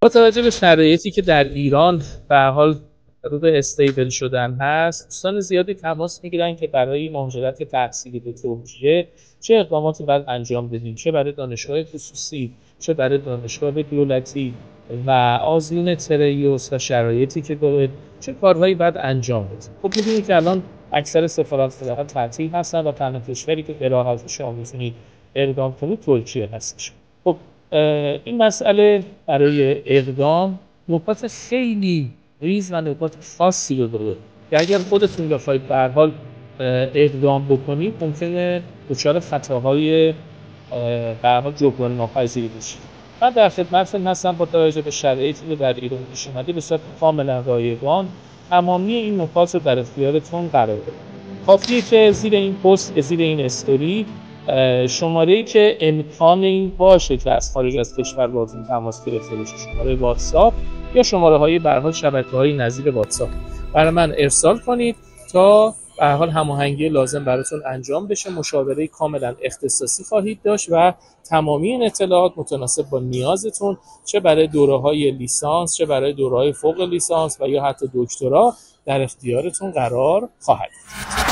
با توجه به شرایطی که در ایران به هر حال رو به استیبل شدن هست، دوستان زیادی تماس میگیرن که برای مهاجرت تحصیلی به ترکیه چه اقداماتی باید انجام بدیم، چه برای دانشگاه خصوصی، چه برای دانشگاه دولتی و آزمون تریوس و شرایطی که داره، چه کارهایی باید انجام بدیم. خب می‌دونید که الان اکثر سفارتخانه‌ها تعطیل هستن و تنها کشوری که به راحتی شما می‌تونید اقدام کنید ترکیه هستش. خب این مسئله برای اقدام نکات خیلی ریز و نکات خاصی رو داره که اگر خودتون بخواید به هر حال اقدام بکنید ممکنه دچار خطاهای به هر حال جبران ناپذیری بشید. من در خدمتتون هستم با توجه به شرایطی که در ایران پیش اومده به صورت کاملا رایگان تمامی این نکات رو در اختیارتون قرار بدم. کافیه که زیر این پست، زیر این استوری شماره‌ای که امکان این باشه که از خارج از کشور باهاتون تماس گرفته بشه، شماره واتساپ یا شماره‌های به هر حال شبکه‌های نظیر واتساپ برای من ارسال کنید تا به هر حال هماهنگی لازم براتون انجام بشه. مشاوره کاملا اختصاصی خواهید داشت و تمامی این اطلاعات متناسب با نیازتون، چه برای دوره‌های لیسانس، چه برای دوره‌های فوق لیسانس و یا حتی دکترا، در اختیارتون قرار خواهد گرفت.